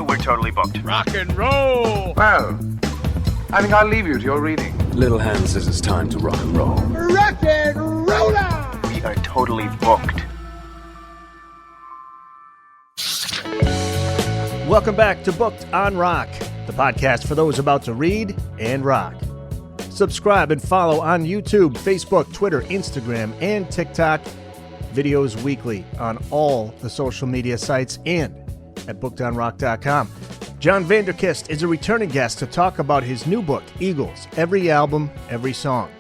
We're totally booked. Rock and roll! Well, I think I'll leave you to your reading. Little Hand says it's time to rock and roll. Rock and roller! We are totally booked. Welcome back to Booked on Rock, the podcast for those about to read and rock. Subscribe and follow on YouTube, Facebook, Twitter, Instagram, and TikTok. Videos weekly on all the social media sites and at bookedonrock.com. John Vanderkiste is a returning guest to talk about his new book, Eagles, Every Album, Every Song.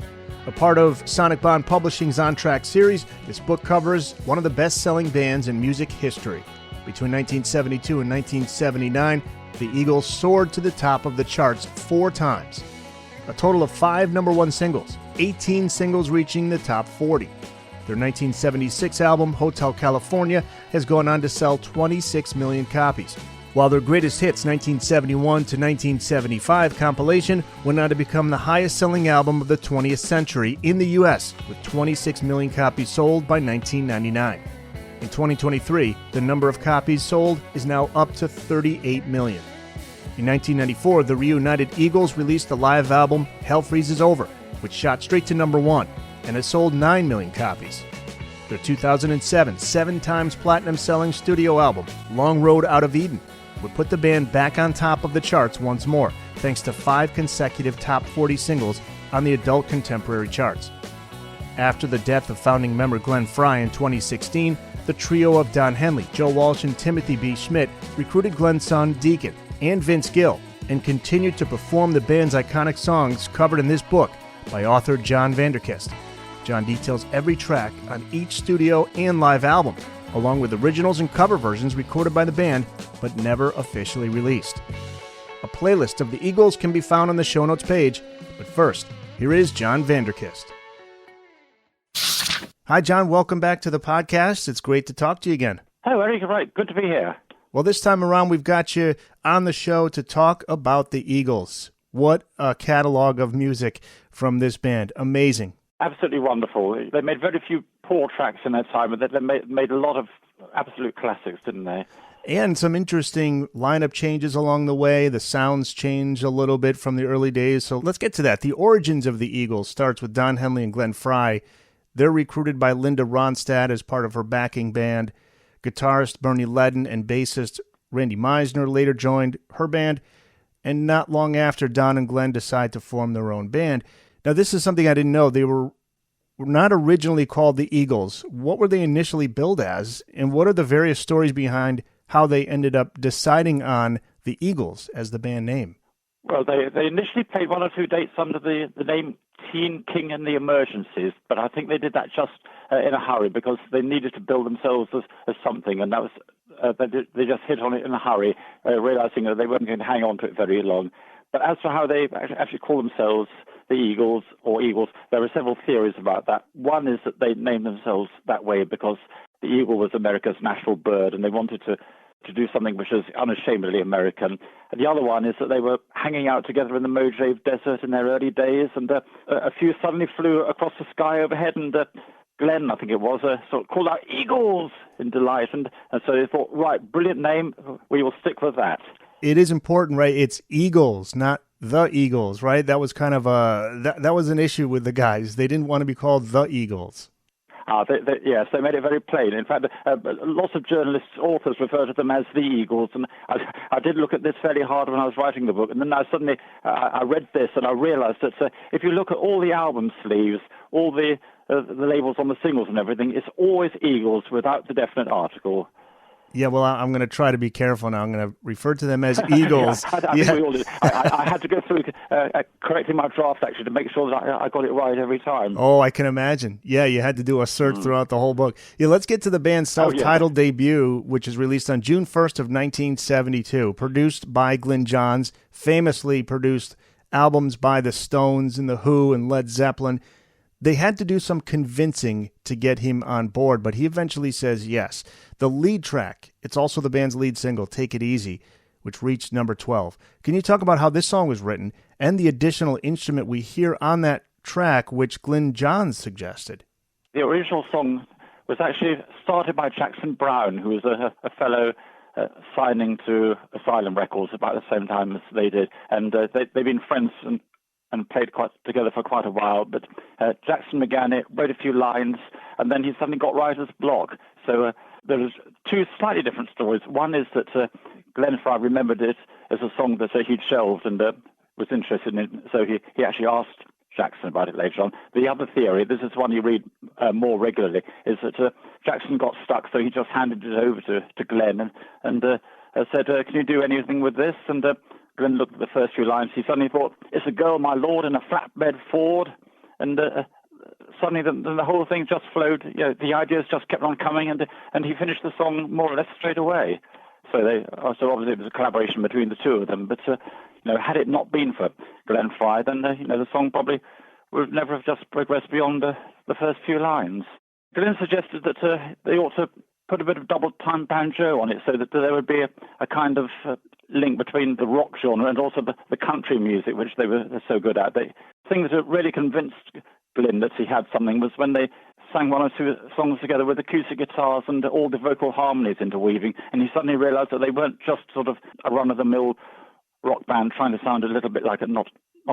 A part of Sonicbond Publishing's On Track series, this book covers one of the best-selling bands in music history. Between 1972 and 1979, the Eagles soared to the top of the charts 4 times. A total of 5 number 1 singles, 18 singles reaching the top 40. Their 1976 album, Hotel California, has gone on to sell 26 million copies, while their Greatest Hits 1971 to 1975 compilation went on to become the highest-selling album of the 20th century in the U.S., with 26 million copies sold by 1999. In 2023, the number of copies sold is now up to 38 million. In 1994, the reunited Eagles released the live album Hell Freezes Over, which shot straight to number 1 and has sold 9 million copies. Their 2007 7-times platinum-selling studio album, Long Road Out of Eden, would put the band back on top of the charts once more, thanks to 5 consecutive top 40 singles on the adult contemporary charts. After the death of founding member Glenn Frey in 2016, the trio of Don Henley, Joe Walsh and Timothy B. Schmit recruited Glenn's son, Deacon and Vince Gill, and continued to perform the band's iconic songs covered in this book by author John Vanderkiste. John details every track on each studio and live album, along with originals and cover versions recorded by the band but never officially released. A playlist of the Eagles can be found on the show notes page, but first, here is John Vanderkiste. Hi, John. Welcome back to the podcast. It's great to talk to you again. Oh, Eric, right. Good to be here. Well, this time around, we've got you on the show to talk about the Eagles. What a catalog of music from this band. Amazing. Absolutely wonderful. They made very few poor tracks in their time, but they made a lot of absolute classics, didn't they? And some interesting lineup changes along the way. The sounds changed a little bit from the early days. So let's get to that. The origins of the Eagles starts with Don Henley and Glenn Frey. They're recruited by Linda Ronstadt as part of her backing band. Guitarist Bernie Ledden and bassist Randy Meisner later joined her band. And not long after, Don and Glenn decide to form their own band. Now, this is something I didn't know. They were not originally called the Eagles. What were they initially billed as? And what are the various stories behind how they ended up deciding on the Eagles as the band name? Well, they initially played 1 or 2 dates under the name Teen King and the Emergencies, but I think they did that just in a hurry because they needed to build themselves as something, and that was they just hit on it in a hurry, realizing that they weren't going to hang on to it very long. But as for how they actually call themselves the Eagles or Eagles, there are several theories about that. One is that they named themselves that way because the eagle was America's national bird, and they wanted to do something which was unashamedly American. And the other one is that they were hanging out together in the Mojave Desert in their early days, and a few suddenly flew across the sky overhead, and Glenn, I think it was, sort of called out Eagles in delight, and so they thought, right, brilliant name, we will stick with that. It is important, right? It's Eagles, not the Eagles, right? That was kind of that was an issue with the guys. They didn't want to be called the Eagles. Yes, they made it very plain. In fact, lots of journalists, authors refer to them as the Eagles, and I did look at this fairly hard when I was writing the book, and then suddenly I read this and I realized that if you look at all the album sleeves, all the labels on the singles and everything, it's always Eagles without the definite article. Yeah, well, I'm going to try to be careful now. I'm going to refer to them as Eagles. I think we all did. I had to go through correcting my draft, actually, to make sure that I got it right every time. Oh, I can imagine. Yeah, you had to do a search throughout the whole book. Yeah, let's get to the band's self-titled debut, which is released on June 1st of 1972, produced by Glyn Johns, famously produced albums by the Stones and the Who and Led Zeppelin. They had to do some convincing to get him on board, but he eventually says yes. The lead track, it's also the band's lead single, Take It Easy, which reached number 12. Can you talk about how this song was written and the additional instrument we hear on that track, which Glyn Johns suggested? The original song was actually started by Jackson Browne, who was a fellow signing to Asylum Records about the same time as they did, and they've been friends and played together for quite a while. But Jackson began it, wrote a few lines, and then he suddenly got writer's block. So there's two slightly different stories. One is that Glenn Frey remembered it as a song that he'd shelved and was interested in, so he actually asked Jackson about it later on. The other theory, this is one you read more regularly, is that Jackson got stuck, so he just handed it over to Glenn and said, can you do anything with this? And Glenn looked at the first few lines. He suddenly thought, it's a girl, my lord, in a flatbed Ford. And suddenly the whole thing just flowed. You know, the ideas just kept on coming, and he finished the song more or less straight away. So obviously it was a collaboration between the two of them. But had it not been for Glenn Frey, then the song probably would never have just progressed beyond the first few lines. Glenn suggested that they ought to put a bit of double-time banjo on it, so that there would be a kind of link between the rock genre and also the country music, which they were so good at. The thing that really convinced Glenn that he had something was when they sang one or two songs together with acoustic guitars and all the vocal harmonies interweaving, and he suddenly realized that they weren't just sort of a run-of-the-mill rock band trying to sound a little bit like not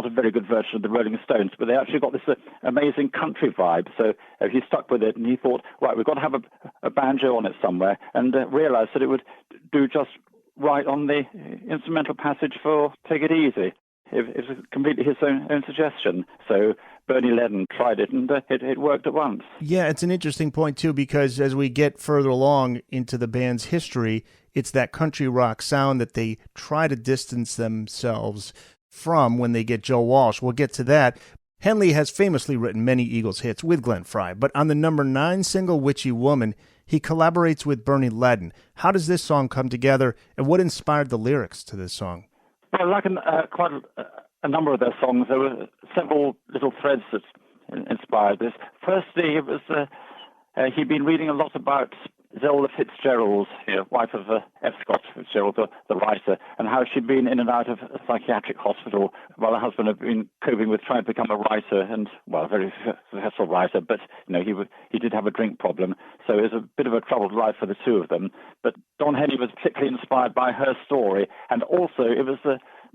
a very good version of the Rolling Stones, but they actually got this amazing country vibe. So he stuck with it, and he thought, right, we've got to have a banjo on it somewhere, and realized that it would do just right on the instrumental passage for Take It Easy. It was completely his own suggestion. So Bernie Ledden tried it, and it worked at once. Yeah, it's an interesting point, too, because as we get further along into the band's history, it's that country rock sound that they try to distance themselves from when they get Joe Walsh. We'll get to that. Henley has famously written many Eagles hits with Glenn Frey, but on the number 9 single, Witchy Woman, he collaborates with Bernie Ledden. How does this song come together, and what inspired the lyrics to this song? Well, like quite a number of their songs, there were several little threads that inspired this. Firstly, it was he'd been reading a lot about Zelda Fitzgerald, wife of F. Scott Fitzgerald, the writer, and how she'd been in and out of a psychiatric hospital while her husband had been coping with trying to become a writer, and, well, a very successful writer, but, he did have a drink problem, so it was a bit of a troubled life for the two of them. But Don Henley was particularly inspired by her story, and also it was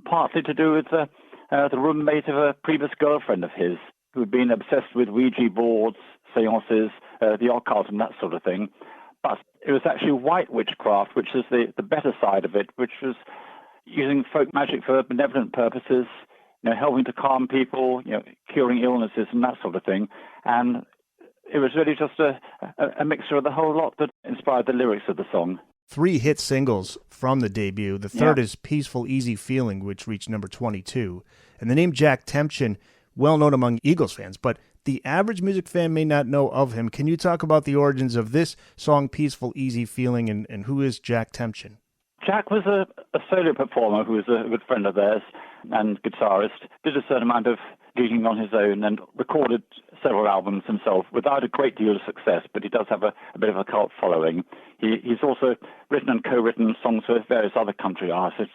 partly to do with the roommate of a previous girlfriend of his, who'd been obsessed with Ouija boards, seances, the occult and that sort of thing. But it was actually white witchcraft, which is the better side of it, which was using folk magic for benevolent purposes, helping to calm people, curing illnesses and that sort of thing. And it was really just a mixture of the whole lot that inspired the lyrics of the song. 3 hit singles from the debut. The third is Peaceful Easy Feeling, which reached number 22. And the name Jack Tempchin, well known among Eagles fans, but the average music fan may not know of him. Can you talk about the origins of this song, Peaceful Easy Feeling, and who is Jack Tempchin? Jack was a solo performer who was a good friend of theirs and guitarist, did a certain amount of gigging on his own and recorded several albums himself without a great deal of success, but he does have a bit of a cult following. He's also written and co-written songs for various other country artists.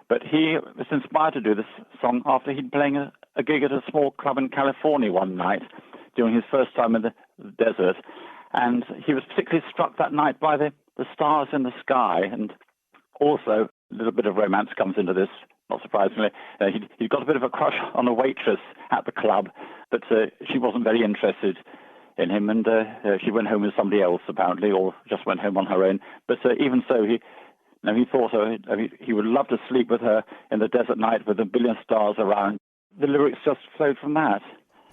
But he was inspired to do this song after he'd playing a gig at a small club in California one night during his first time in the desert. And he was particularly struck that night by the stars in the sky. And also, a little bit of romance comes into this, not surprisingly. He'd got a bit of a crush on a waitress at the club, but she wasn't very interested in him. And she went home with somebody else, apparently, or just went home on her own. But even so, he thought he would love to sleep with her in the desert night with a billion stars around. The lyrics just flowed from that.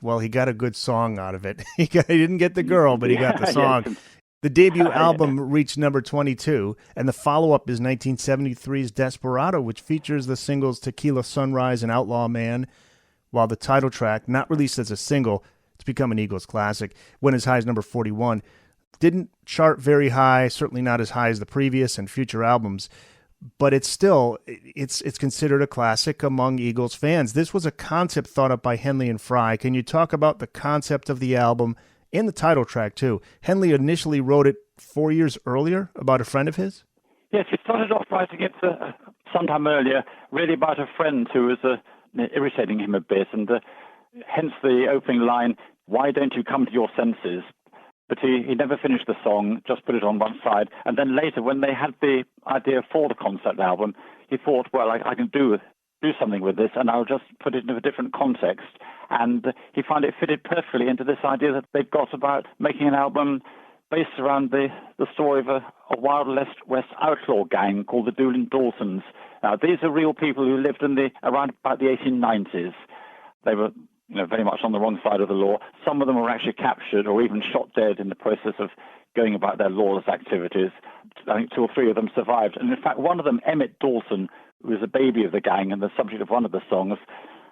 Well, he got a good song out of it. He didn't get the girl, but he got the song. Yes. The debut album reached number 22, and the follow-up is 1973's Desperado, which features the singles Tequila Sunrise and Outlaw Man, while the title track, not released as a single, it's become an Eagles classic, went as high as number 41. Didn't chart very high, certainly not as high as the previous and future albums, but it's considered a classic among Eagles fans. This was a concept thought up by Henley and Frey. Can you talk about the concept of the album and the title track, too? Henley initially wrote it 4 years earlier about a friend of his? Yes, he started off writing it sometime earlier, really about a friend who was irritating him a bit, and hence the opening line, "Why don't you come to your senses?" But he never finished the song, just put it on one side. And then later, when they had the idea for the concept album, he thought, well, I can do something with this, and I'll just put it into a different context. And he found it fitted perfectly into this idea that they've got about making an album based around the story of a Wild West outlaw gang called the Doolin Dawsons. Now, these are real people who lived around about the 1890s. They were very much on the wrong side of the law. Some of them were actually captured or even shot dead in the process of going about their lawless activities. I think 2 or 3 of them survived. And in fact, one of them, Emmett Dawson, who was a baby of the gang and the subject of one of the songs,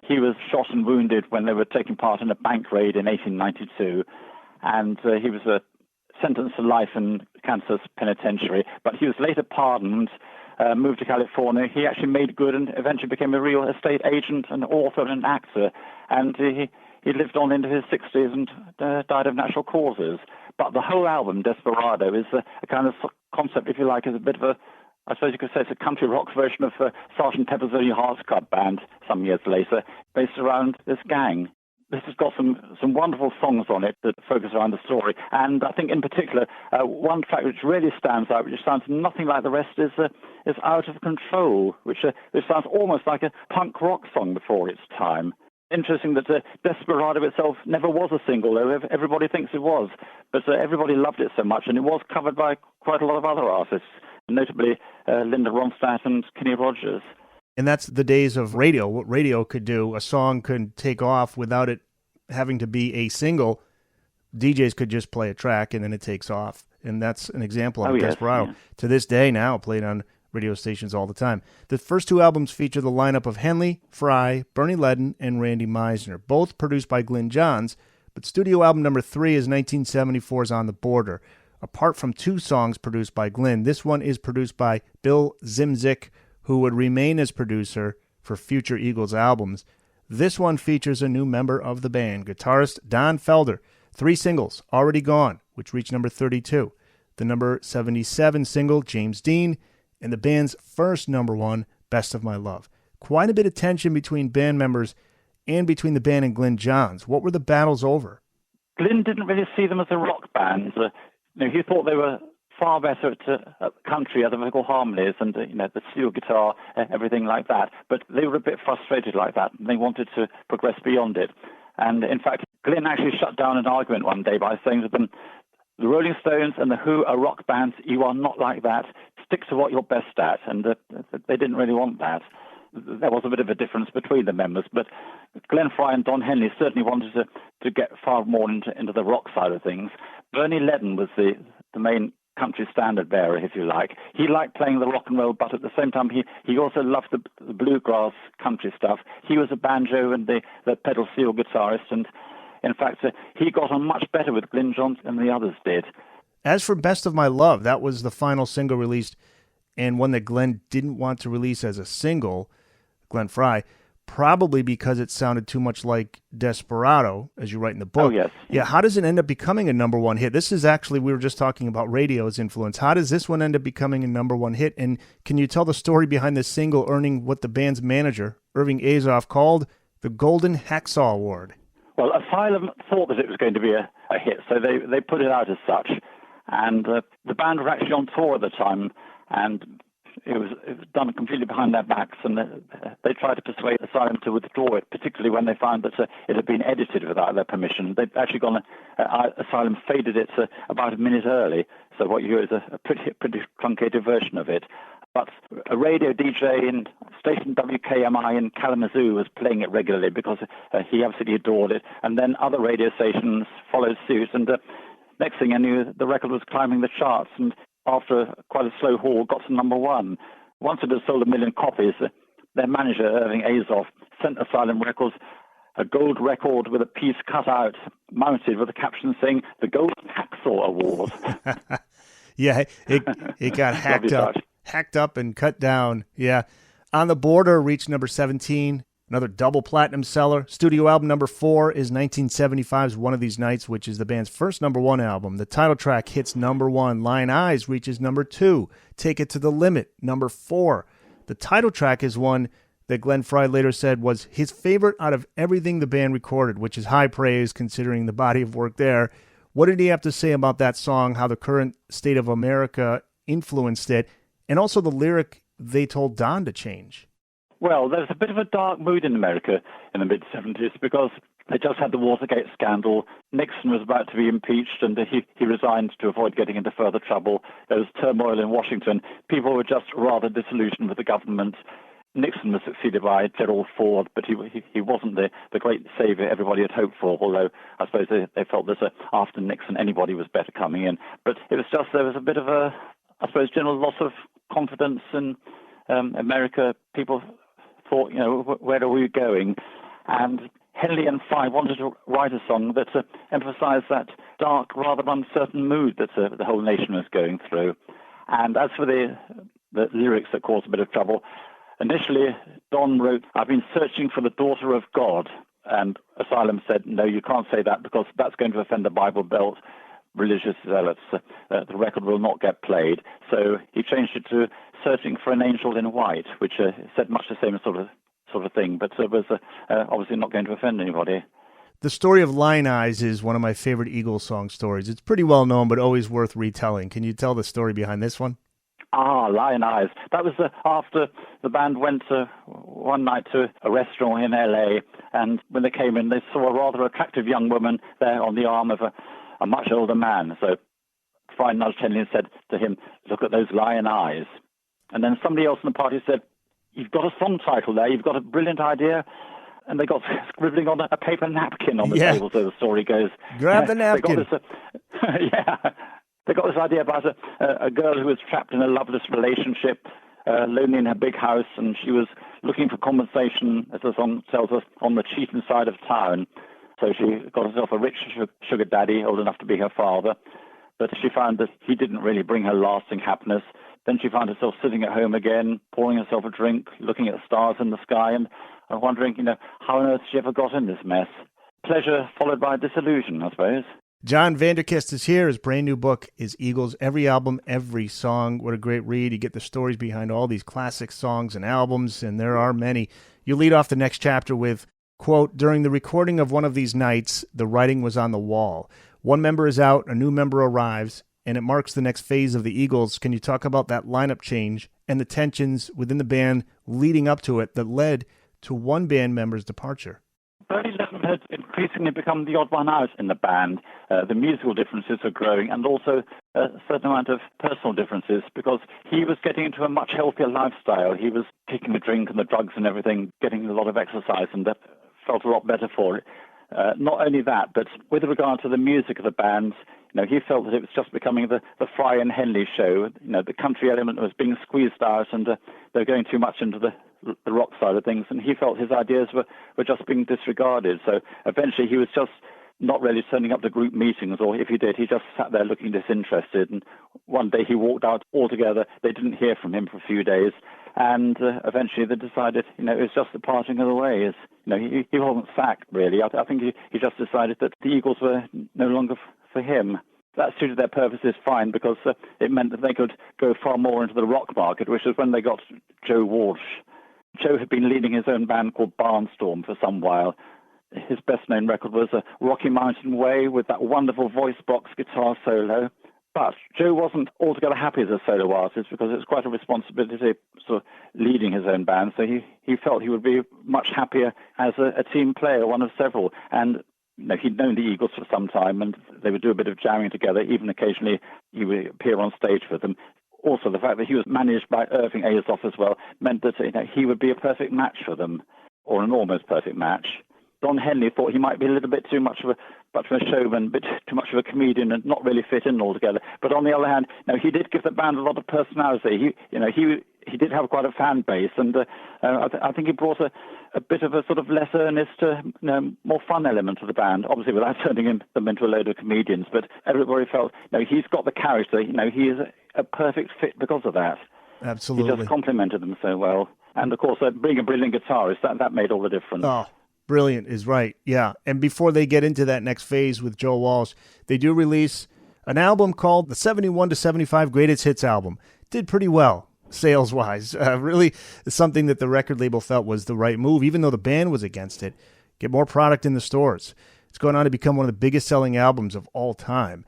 he was shot and wounded when they were taking part in a bank raid in 1892. And he was sentenced to life in Kansas Penitentiary. But he was later pardoned, moved to California. He actually made good and eventually became a real estate agent, an author, and an actor. And he lived on into his 60s and died of natural causes. But the whole album, Desperado, is a kind of concept, if you like, is a bit of I suppose you could say it's a country rock version of Sgt. Pepper's Lonely Hearts Club Band some years later, based around this gang. This has got some wonderful songs on it that focus around the story. And I think in particular, one track which really stands out, which sounds nothing like the rest, is Out of Control, which sounds almost like a punk rock song before its time. Interesting that Desperado itself never was a single, though everybody thinks it was. But everybody loved it so much, and it was covered by quite a lot of other artists, notably Linda Ronstadt and Kenny Rogers. And that's the days of radio, what radio could do. A song could take off without it having to be a single. DJs could just play a track and then it takes off. And that's an example of Desperado. Yeah. To this day now, played on radio stations all the time. The first 2 albums feature the lineup of Henley, Frey, Bernie Leadon, and Randy Meisner, both produced by Glyn Johns, but studio album number 3 is 1974's On the Border. Apart from 2 songs produced by Glyn, this one is produced by Bill Zimzik, who would remain as producer for future Eagles albums. This one features a new member of the band, guitarist Don Felder. 3 singles, Already Gone, which reached number 32. The number 77 single, James Dean, and the band's first number 1, Best of My Love. Quite a bit of tension between band members and between the band and Glyn Johns. What were the battles over? Glyn didn't really see them as a rock band. He thought they were far better at country, other vocal harmonies, and the steel guitar, everything like that. But they were a bit frustrated like that, and they wanted to progress beyond it. And in fact, Glyn actually shut down an argument one day by saying to them, "The Rolling Stones and the Who are rock bands. You are not like that. Stick to what you're best at." And they didn't really want that. There was a bit of a difference between the members, but Glenn Frey and Don Henley certainly wanted to get far more into the rock side of things. Bernie Leadon was the main country standard bearer, if you like. He liked playing the rock and roll, but at the same time, he also loved the bluegrass country stuff. He was a banjo and the pedal steel guitarist, and in fact, he got on much better with Glyn Johns than the others did. As for Best of My Love, that was the final single released, and one that Glenn didn't want to release as a single, Glenn Frey, probably because it sounded too much like Desperado, as you write in the book. Oh, yes. Yeah, how does it end up becoming a number 1 hit? This is actually, we were just talking about radio's influence. How does this one end up becoming a number 1 hit? And can you tell the story behind this single earning what the band's manager, Irving Azoff, called the Golden Hacksaw Award? Well, Asylum thought that it was going to be a hit, so they put it out as such. And the band were actually on tour at the time, and it was done completely behind their backs, and they tried to persuade Asylum to withdraw it, particularly when they found that it had been edited without their permission. They'd actually Asylum faded it about a minute early, so what you hear is a pretty truncated version of it. But a radio DJ in station WKMI in Kalamazoo was playing it regularly because he absolutely adored it, and then other radio stations followed suit, and next thing I knew, the record was climbing the charts, and after quite a slow haul, got to number 1. Once it had sold 1 million copies, their manager, Irving Azoff, sent Asylum Records a gold record with a piece cut out, mounted with a caption saying, "The Golden Hacksaw Award." Yeah, it got hacked up and cut down. Yeah. On the Border reached number 17. Another double platinum seller. Studio album number 4 is 1975's One of These Nights, which is the band's first number 1 album. The title track hits number 1. Lion Eyes reaches number 2. Take It to the Limit, number 4. The title track is one that Glenn Frey later said was his favorite out of everything the band recorded, which is high praise considering the body of work there. What did he have to say about that song, how the current state of America influenced it, and also the lyric they told Don to change? Well, there's a bit of a dark mood in America in the mid-'70s because they just had the Watergate scandal. Nixon was about to be impeached, and he resigned to avoid getting into further trouble. There was turmoil in Washington. People were just rather disillusioned with the government. Nixon was succeeded by Gerald Ford, but he wasn't the great savior everybody had hoped for, although I suppose they felt that after Nixon anybody was better coming in. But it was just, there was a bit of a, I suppose, general loss of confidence in America. People thought, where are we going? And Henley and Frey wanted to write a song that emphasized that dark, rather uncertain mood that the whole nation was going through. And as for the lyrics that caused a bit of trouble, initially, Don wrote, "I've been searching for the daughter of God." And Asylum said, "No, you can't say that because that's going to offend the Bible Belt religious zealots. The record will not get played." So he changed it to "Searching for an Angel in White," which said much the same sort of thing, but was obviously not going to offend anybody. The story of Lion Eyes is one of my favorite Eagles song stories. It's pretty well known, but always worth retelling. Can you tell the story behind this one? Lion Eyes. That was after the band went one night to a restaurant in L.A., and when they came in, they saw a rather attractive young woman there on the arm of a much older man. So Frey nudged Henley and said to him, "Look at those lion eyes." And then somebody else in the party said, "You've got a song title there. You've got a brilliant idea." And they got scribbling on a paper napkin on the table, so the story goes. Grab the napkin. They got this, They got this idea about a girl who was trapped in a loveless relationship, lonely in her big house, and she was looking for compensation, as the song tells us, on the cheating side of town. So she got herself a rich sugar daddy, old enough to be her father, but she found that he didn't really bring her lasting happiness. Then she found herself sitting at home again, pouring herself a drink, looking at the stars in the sky, and wondering, how on earth she ever got in this mess. Pleasure followed by disillusion, I suppose. John Vanderkist is here. His brand new book is Eagles, Every Album, Every Song. What a great read. You get the stories behind all these classic songs and albums, and there are many. You lead off the next chapter with, quote, "During the recording of one of these nights, the writing was on the wall. One member is out, a new member arrives, and it marks the next phase of the Eagles." Can you talk about that lineup change and the tensions within the band leading up to it that led to one band member's departure? Bernie Levin had increasingly become the odd one out in the band. The musical differences are growing, and also a certain amount of personal differences, because he was getting into a much healthier lifestyle. He was taking the drink and the drugs and everything, getting a lot of exercise, and felt a lot better for it. Not only that, but with regard to the music of the band, he felt that it was just becoming the Frey and Henley show. The country element was being squeezed out, and they were going too much into the rock side of things, and he felt his ideas were just being disregarded. So eventually he was just not really turning up to group meetings, or if he did, he just sat there looking disinterested. And one day he walked out altogether. They didn't hear from him for a few days, and eventually they decided, it was just the parting of the ways. He wasn't sacked, really. I think he just decided that the Eagles were no longer for him. That suited their purposes fine, because it meant that they could go far more into the rock market, which is when they got Joe Walsh. Joe had been leading his own band called Barnstorm for some while. His best-known record was Rocky Mountain Way, with that wonderful voice box guitar solo. But Joe wasn't altogether happy as a solo artist, because it was quite a responsibility sort of leading his own band. So he felt he would be much happier as a team player, one of several. And he'd known the Eagles for some time, and they would do a bit of jamming together. Even occasionally he would appear on stage with them. Also, the fact that he was managed by Irving Azoff as well meant that he would be a perfect match for them, or an almost perfect match. Don Henley thought he might be a little bit too much of a showman, a bit too much of a comedian, and not really fit in altogether. But on the other hand, he did give the band a lot of personality. He did have quite a fan base, and I think he brought a bit of a sort of less earnest, more fun element to the band, obviously without turning them into a load of comedians. But everybody felt, he's got the character. He is a perfect fit because of that. Absolutely. He just complemented them so well. And, of course, being a brilliant guitarist, that made all the difference. Oh, brilliant is right, yeah. And before they get into that next phase with Joe Walsh, they do release an album called the 71 to 75 Greatest Hits album. Did pretty well, sales-wise. Really something that the record label felt was the right move, even though the band was against it. Get more product in the stores. It's gone on to become one of the biggest selling albums of all time.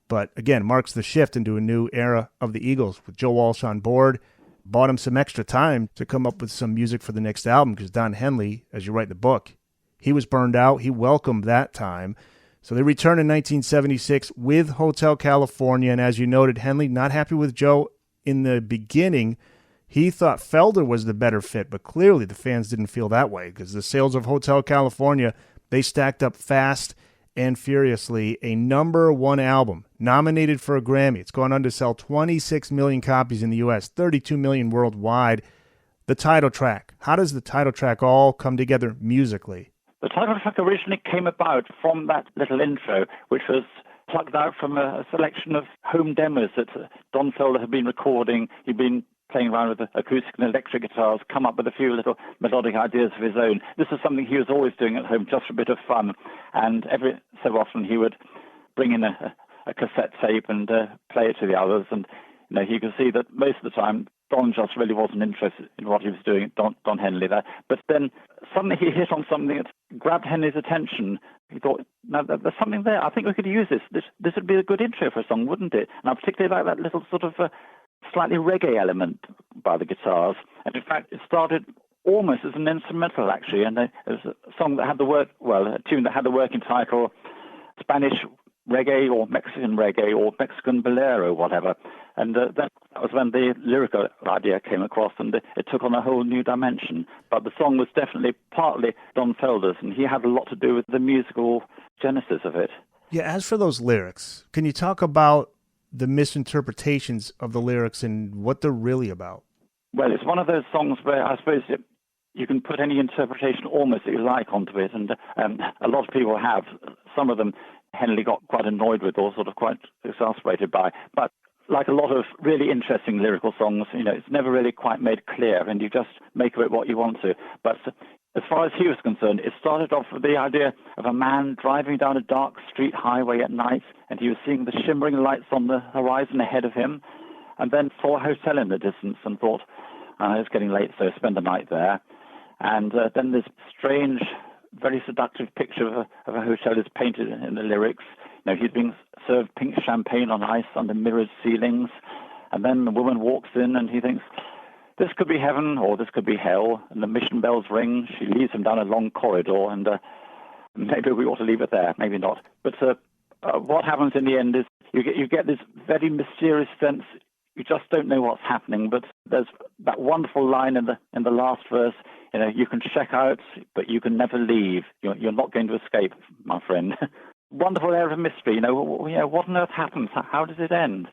But again, marks the shift into a new era of the Eagles with Joe Walsh on board. Bought him some extra time to come up with some music for the next album because Don Henley, as you write in the book, he was burned out. He welcomed that time. So they returned in 1976 with Hotel California. And as you noted, Henley, not happy with Joe in the beginning. He thought Felder was the better fit, but clearly the fans didn't feel that way because the sales of Hotel California, they stacked up fast and furiously. A #1 album, nominated for a Grammy. It's gone on to sell 26 million copies in the U.S., 32 million worldwide. The title track. How does the title track all come together musically? The title track originally came about from that little intro, which was plucked out from a selection of home demos that Don Felder had been recording. He'd been playing around with the acoustic and electric guitars, come up with a few little melodic ideas of his own. This is something he was always doing at home, just for a bit of fun. And every so often he would bring in a cassette tape and play it to the others. And you can see that most of the time Don just really wasn't interested in what he was doing, Don Henley there. But then suddenly he hit on something that grabbed Henley's attention. He thought, no, there's something there. I think we could use this. This would be a good intro for a song, wouldn't it? And I particularly like that little sort of slightly reggae element by the guitars. And in fact, it started almost as an instrumental, actually. And it was a song that had a tune that had the working title Spanish reggae or Mexican bolero, whatever. And that was when the lyrical idea came across, and it took on a whole new dimension. But the song was definitely partly Don Felder's, and he had a lot to do with the musical genesis of it. Yeah, as for those lyrics, can you talk about the misinterpretations of the lyrics and what they're really about? Well, it's one of those songs where I suppose you can put any interpretation almost that you like onto it, and a lot of people have. Some of them Henley got quite annoyed with or sort of quite exasperated by. But like a lot of really interesting lyrical songs, it's never really quite made clear, and you just make of it what you want to. But as far as he was concerned, it started off with the idea of a man driving down a dark street highway at night, and he was seeing the shimmering lights on the horizon ahead of him, and then saw a hotel in the distance and thought, it's getting late, so spend the night there. And then this strange, very seductive picture of a hotel is painted in the lyrics. He's being served pink champagne on ice under mirrored ceilings, and then the woman walks in and he thinks, this could be heaven or this could be hell, and the mission bells ring. She leads him down a long corridor, and maybe we ought to leave it there, maybe not. But what happens in the end is you get this very mysterious sense. You just don't know what's happening, but there's that wonderful line in the last verse. You can check out, but you can never leave. You're not going to escape, my friend. Wonderful air of mystery. What on earth happens? How does it end?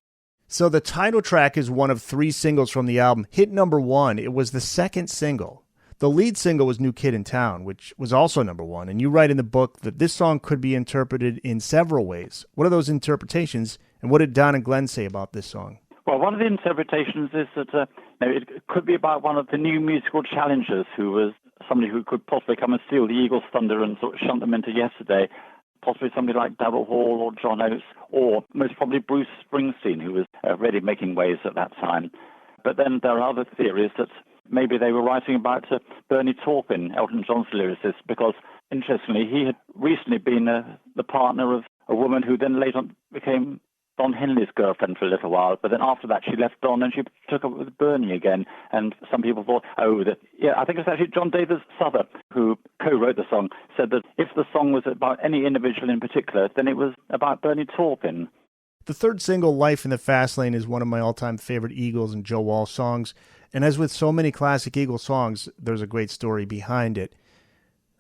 So the title track is one of 3 singles from the album. Hit #1. It was the second single. The lead single was New Kid in Town, which was also #1. And you write in the book that this song could be interpreted in several ways. What are those interpretations, and what did Don and Glenn say about this song? Well, one of the interpretations is that it could be about one of the new musical challengers who was somebody who could possibly come and steal the Eagles' thunder and sort of shunt them into yesterday, possibly somebody like Darrell Hall or John Oates, or most probably Bruce Springsteen, who was already making waves at that time. But then there are other theories that maybe they were writing about Bernie Taupin, Elton John's lyricist, because, interestingly, he had recently been the partner of a woman who then later on became Don Henley's girlfriend for a little while, but then after that she left Don and she took up with Bernie again. And some people thought, I think it's actually John Davis Souther, who co-wrote the song, said that if the song was about any individual in particular, then it was about Bernie Taupin. The third single, Life in the Fast Lane, is one of my all-time favorite Eagles and Joe Walsh songs. And as with so many classic Eagles songs, there's a great story behind it.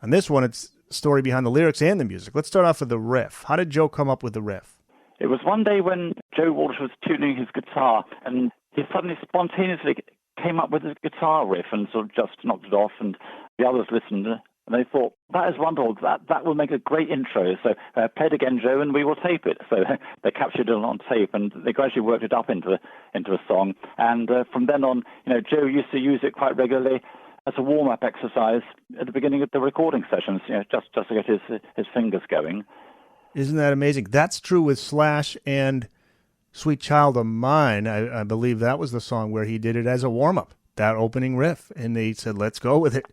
On this one, it's a story behind the lyrics and the music. Let's start off with the riff. How did Joe come up with the riff? It was one day when Joe Walsh was tuning his guitar, and he suddenly spontaneously came up with his guitar riff and sort of just knocked it off, and the others listened, and they thought, that is wonderful, that will make a great intro, so play it again, Joe, and we will tape it. So they captured it on tape, and they gradually worked it up into a song, and from then on, Joe used to use it quite regularly as a warm-up exercise at the beginning of the recording sessions, just to get his fingers going. Isn't that amazing? That's true with Slash and Sweet Child of Mine. I believe that was the song where he did it as a warm-up, that opening riff. And they said, let's go with it.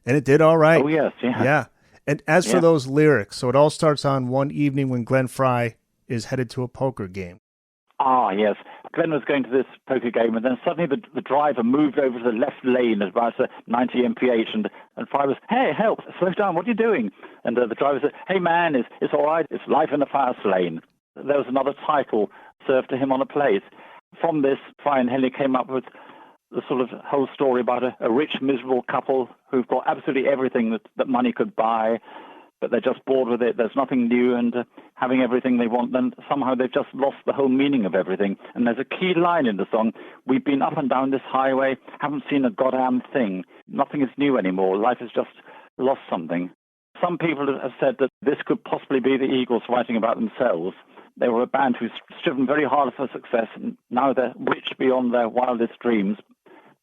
And it did all right. Oh, yes. Yeah. Yeah. And as for those lyrics, so it all starts on one evening when Glenn Frey is headed to a poker game. Ah, yes. Glenn was going to this poker game, and then suddenly the driver moved over to the left lane at about 90 mph, and Frey was, hey, help, slow down, what are you doing? And the driver said, hey, man, it's all right, it's life in the fast lane. There was another title served to him on a plate. From this, Frey and Henley came up with the sort of whole story about a rich, miserable couple who've got absolutely everything that money could buy, but they're just bored with it. There's nothing new, and having everything they want, then somehow they've just lost the whole meaning of everything. And there's a key line in the song, we've been up and down this highway, haven't seen a goddamn thing. Nothing is new anymore. Life has just lost something. Some people have said that this could possibly be the Eagles writing about themselves. They were a band who's striven very hard for success, and now they're rich beyond their wildest dreams.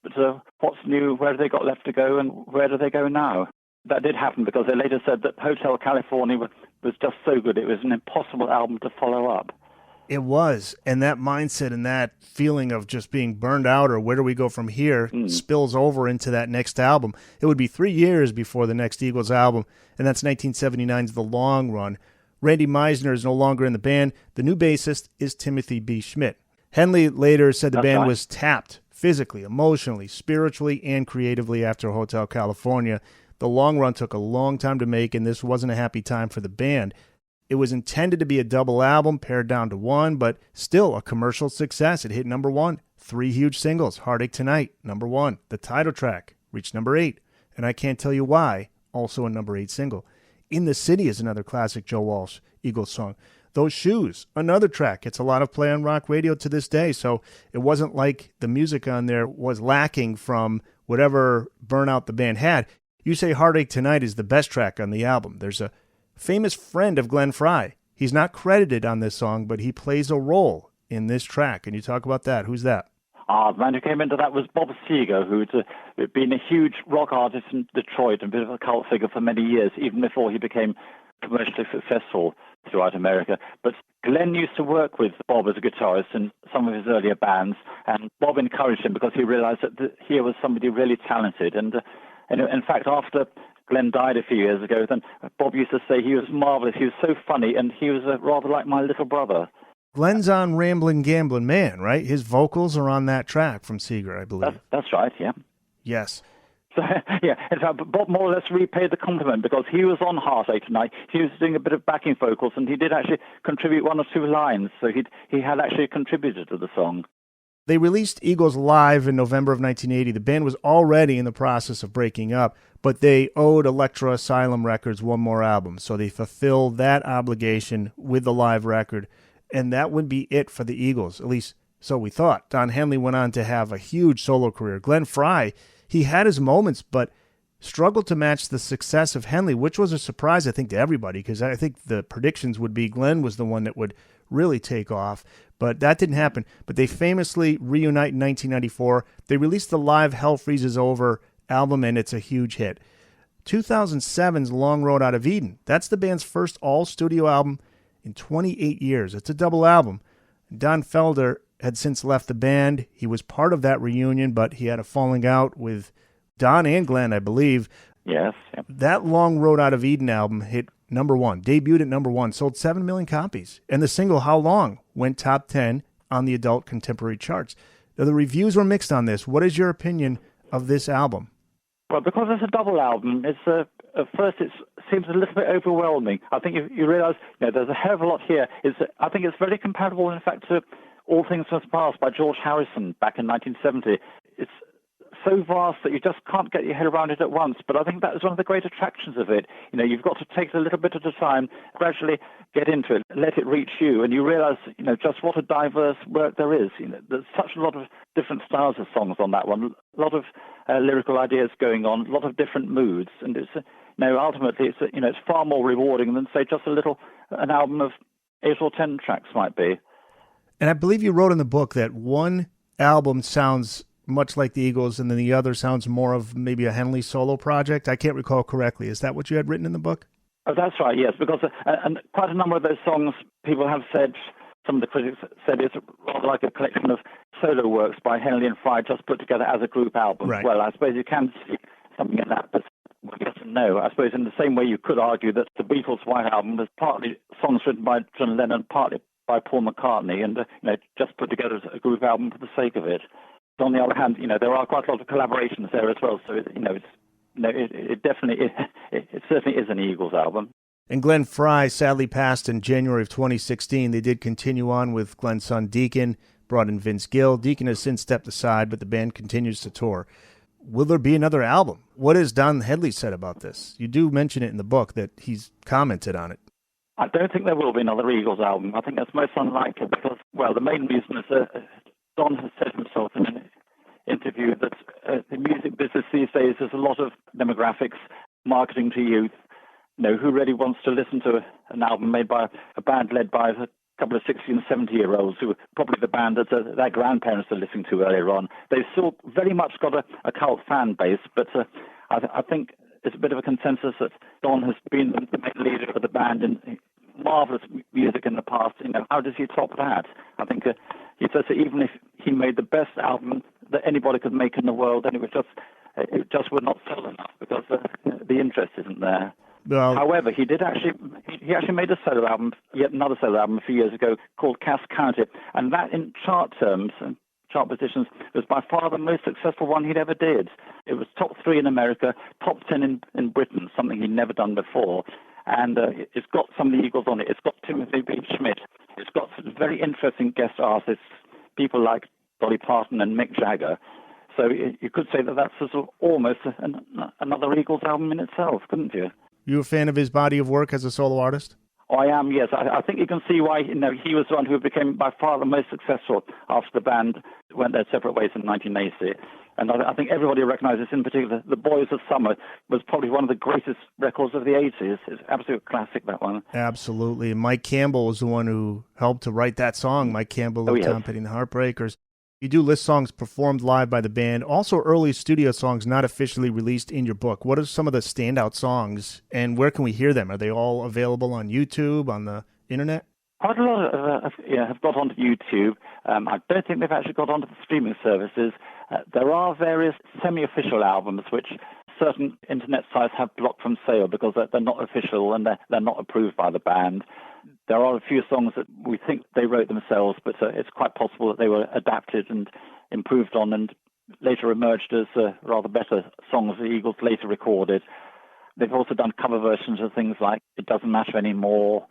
But what's new? Where have they got left to go, and where do they go now? That did happen because they later said that Hotel California was just so good, it was an impossible album to follow up. It was, and that mindset and that feeling of just being burned out or where do we go from here spills over into that next album. It would be 3 years before the next Eagles album, and that's 1979's The Long Run. Randy Meisner is no longer in the band. The new bassist is Timothy B. Schmit. Henley later said the band was tapped physically, emotionally, spiritually, and creatively after Hotel California. The Long Run took a long time to make, and this wasn't a happy time for the band. It was intended to be a double album, pared down to one, but still a commercial success. It hit number 1. 3 huge singles, Heartache Tonight, number 1. The title track reached number 8. And I Can't Tell You Why, also a number 8 single. In the City is another classic Joe Walsh Eagles song. Those Shoes, another track. It's a lot of play on rock radio to this day, so it wasn't like the music on there was lacking from whatever burnout the band had. You say Heartache Tonight is the best track on the album. There's a famous friend of Glenn Frey. He's not credited on this song, but he plays a role in this track. And you talk about that. Who's that? The man who came into that was Bob Seger, who'd been a huge rock artist in Detroit and a bit of a cult figure for many years, even before he became commercially successful throughout America. But Glenn used to work with Bob as a guitarist in some of his earlier bands, and Bob encouraged him because he realized that here was somebody really talented. And in fact, after Glenn died a few years ago, then Bob used to say he was marvelous, he was so funny, and he was rather like my little brother. Glenn's on Ramblin' Gamblin' Man, right? His vocals are on that track from Seger, I believe. That's right, yeah. Yes. So, yeah, in fact, Bob more or less repaid the compliment because he was on Heartache Tonight. He was doing a bit of backing vocals, and he did actually contribute 1 or 2 lines, so he had actually contributed to the song. They released Eagles Live in November of 1980. The band was already in the process of breaking up, but they owed Elektra Asylum Records one more album, so they fulfilled that obligation with the live record, and that would be it for the Eagles, at least so we thought. Don Henley went on to have a huge solo career. Glenn Frey, he had his moments, but struggled to match the success of Henley, which was a surprise, I think, to everybody, because I think the predictions would be Glenn was the one that would really take off, but that didn't happen. But they famously reunite in 1994. They released the live Hell Freezes Over album, and it's a huge hit. 2007's Long Road Out of Eden, that's the band's first all-studio album in 28 years. It's a double album. Don Felder had since left the band. He was part of that reunion, but he had a falling out with Don and Glenn, I believe. Yes. Yep. That Long Road Out of Eden album hit number 1, debuted at number 1, sold 7 million copies. And the single How Long went top 10 on the adult contemporary charts. Now, the reviews were mixed on this. What is your opinion of this album? Well, because it's a double album, at first it seems a little bit overwhelming. I think you realize there's a hell of a lot here. I think it's very comparable, in fact, to All Things Must Pass by George Harrison back in 1970. It's so vast that you just can't get your head around it at once. But I think that is one of the great attractions of it. You've got to take it a little bit at a time, gradually get into it, let it reach you, and you realize, just what a diverse work there is. There's such a lot of different styles of songs on that one, a lot of lyrical ideas going on, a lot of different moods, and it's ultimately it's far more rewarding than, say, just an album of 8 or 10 tracks might be. And I believe you wrote in the book that one album sounds much like the Eagles, and then the other sounds more of maybe a Henley solo project. I can't recall correctly. Is that what you had written in the book? Oh, that's right, yes, because and quite a number of those songs people have said, some of the critics said it's rather like a collection of solo works by Henley and Frey just put together as a group album. Right. Well, I suppose you can see something in that, but I guess No, I suppose in the same way you could argue that the Beatles' White Album was partly songs written by John Lennon, partly by Paul McCartney, and just put together as a group album for the sake of it. But on the other hand, there are quite a lot of collaborations there as well. So it definitely, it certainly is an Eagles album. And Glenn Frey sadly passed in January of 2016. They did continue on with Glenn's son Deacon, brought in Vince Gill. Deacon has since stepped aside, but the band continues to tour. Will there be another album? What has Don Henley said about this? You do mention it in the book that he's commented on it. I don't think there will be another Eagles album. I think that's most unlikely because, well, the main reason is Don has said himself in an interview that the music business these days is a lot of demographics, marketing to youth. Who really wants to listen to an album made by a band led by a couple of 60 and 70-year-olds who are probably the band that their grandparents were listening to earlier on. They've still very much got a cult fan base, but I think it's a bit of a consensus that Don has been the main leader of the band in marvelous music in the past. How does he top that? I think he says that even if he made the best album that anybody could make in the world, then it just would not sell enough because the interest isn't there. Well, however, he actually made a solo album, yet another solo album a few years ago called Cass County, and that in chart terms and chart positions was by far the most successful one he'd ever did. It was top 3 in America, top 10 in Britain, something he'd never done before. And it's got some of the Eagles on it. It's got Timothy B. Schmit. It's got some very interesting guest artists, people like Dolly Parton and Mick Jagger. So you could say that that's sort of almost another Eagles album in itself, couldn't you? You a fan of his body of work as a solo artist? I am, yes. I think you can see why he was the one who became by far the most successful after the band went their separate ways in 1980. And I think everybody recognizes, in particular, The Boys of Summer was probably one of the greatest records of the 80s. It's absolute classic, that one. Absolutely. Mike Campbell was the one who helped to write that song, Mike Campbell of Tom Petty and the Heartbreakers. You do list songs performed live by the band, also early studio songs not officially released in your book. What are some of the standout songs, and where can we hear them? Are they all available on YouTube, on the internet? Quite a lot have got onto YouTube. I don't think they've actually got onto the streaming services. There are various semi-official albums which certain internet sites have blocked from sale because they're not official and they're not approved by the band. There are a few songs that we think they wrote themselves, but it's quite possible that they were adapted and improved on and later emerged as rather better songs the Eagles later recorded. They've also done cover versions of things like It Doesn't Matter Anymore,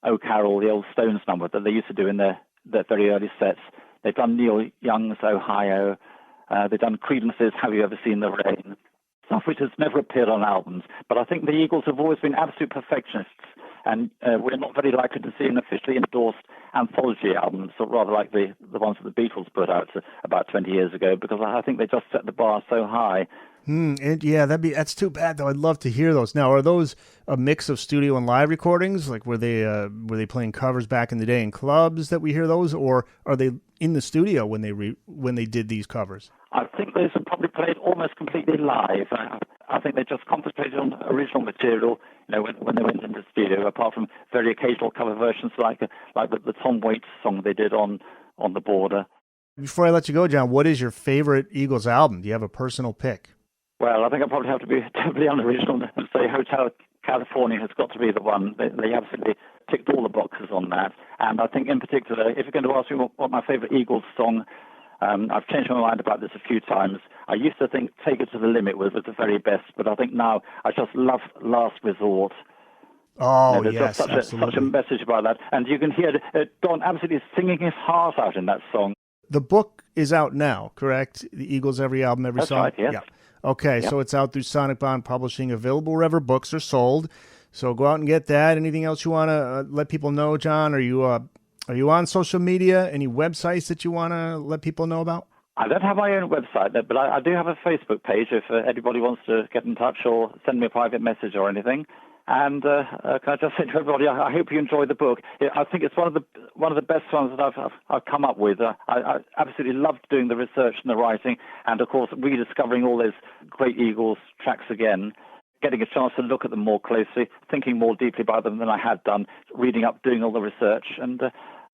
Oh Carol, the old Stones number that they used to do in their very early sets. They've done Neil Young's Ohio. They've done Creedence's Have You Ever Seen the Rain? Stuff which has never appeared on albums. But I think the Eagles have always been absolute perfectionists, and we're not very likely to see an officially endorsed anthology album, so rather like the ones that the Beatles put out about 20 years ago, because I think they just set the bar so high. And yeah, that's too bad though. I'd love to hear those. Now, are those a mix of studio and live recordings? Like were they playing covers back in the day in clubs that we hear those, or are they in the studio when they did these covers? I think those are probably played almost completely live. I think they just concentrated on original material, when they went into the studio, apart from very occasional cover versions like the Tom Waits song they did on The Border. Before I let you go, John, what is your favorite Eagles album? Do you have a personal pick? Well, I think I'll probably have to be totally unoriginal and say Hotel California has got to be the one. They absolutely ticked all the boxes on that. And I think in particular, if you're going to ask me what my favorite Eagles song, I've changed my mind about this a few times. I used to think Take It to the Limit was the very best, but I think now I just love Last Resort. Oh, there's yes, just such a message about that. And you can hear Don absolutely singing his heart out in that song. The book is out now, correct? The Eagles, every album, every That's song? Right, yes. Yeah. Okay, Yep. So it's out through Sonicbond Publishing, available wherever books are sold. So go out and get that. Anything else you want to let people know, John? Are you on social media? Any websites that you want to let people know about? I don't have my own website, but I do have a Facebook page if anybody wants to get in touch or send me a private message or anything. And can I just say to everybody, I hope you enjoy the book. I think it's one of the best ones that I've come up with. I absolutely loved doing the research and the writing, and of course rediscovering all those great Eagles tracks again, getting a chance to look at them more closely, thinking more deeply about them than I had done, reading up, doing all the research, and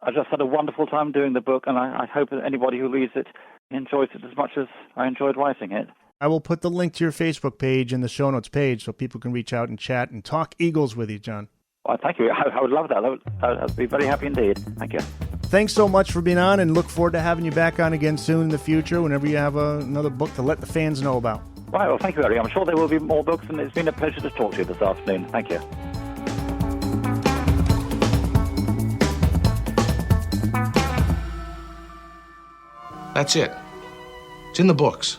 I just had a wonderful time doing the book, and I hope that anybody who reads it enjoys it as much as I enjoyed writing it. I will put the link to your Facebook page in the show notes page so people can reach out and chat and talk Eagles with you, John. Well, thank you. I would love that. I'd be very happy indeed. Thank you. Thanks so much for being on, and look forward to having you back on again soon in the future whenever you have another book to let the fans know about. Right, well, thank you, Eric. I'm sure there will be more books, and it's been a pleasure to talk to you this afternoon. Thank you. That's it. It's in the books.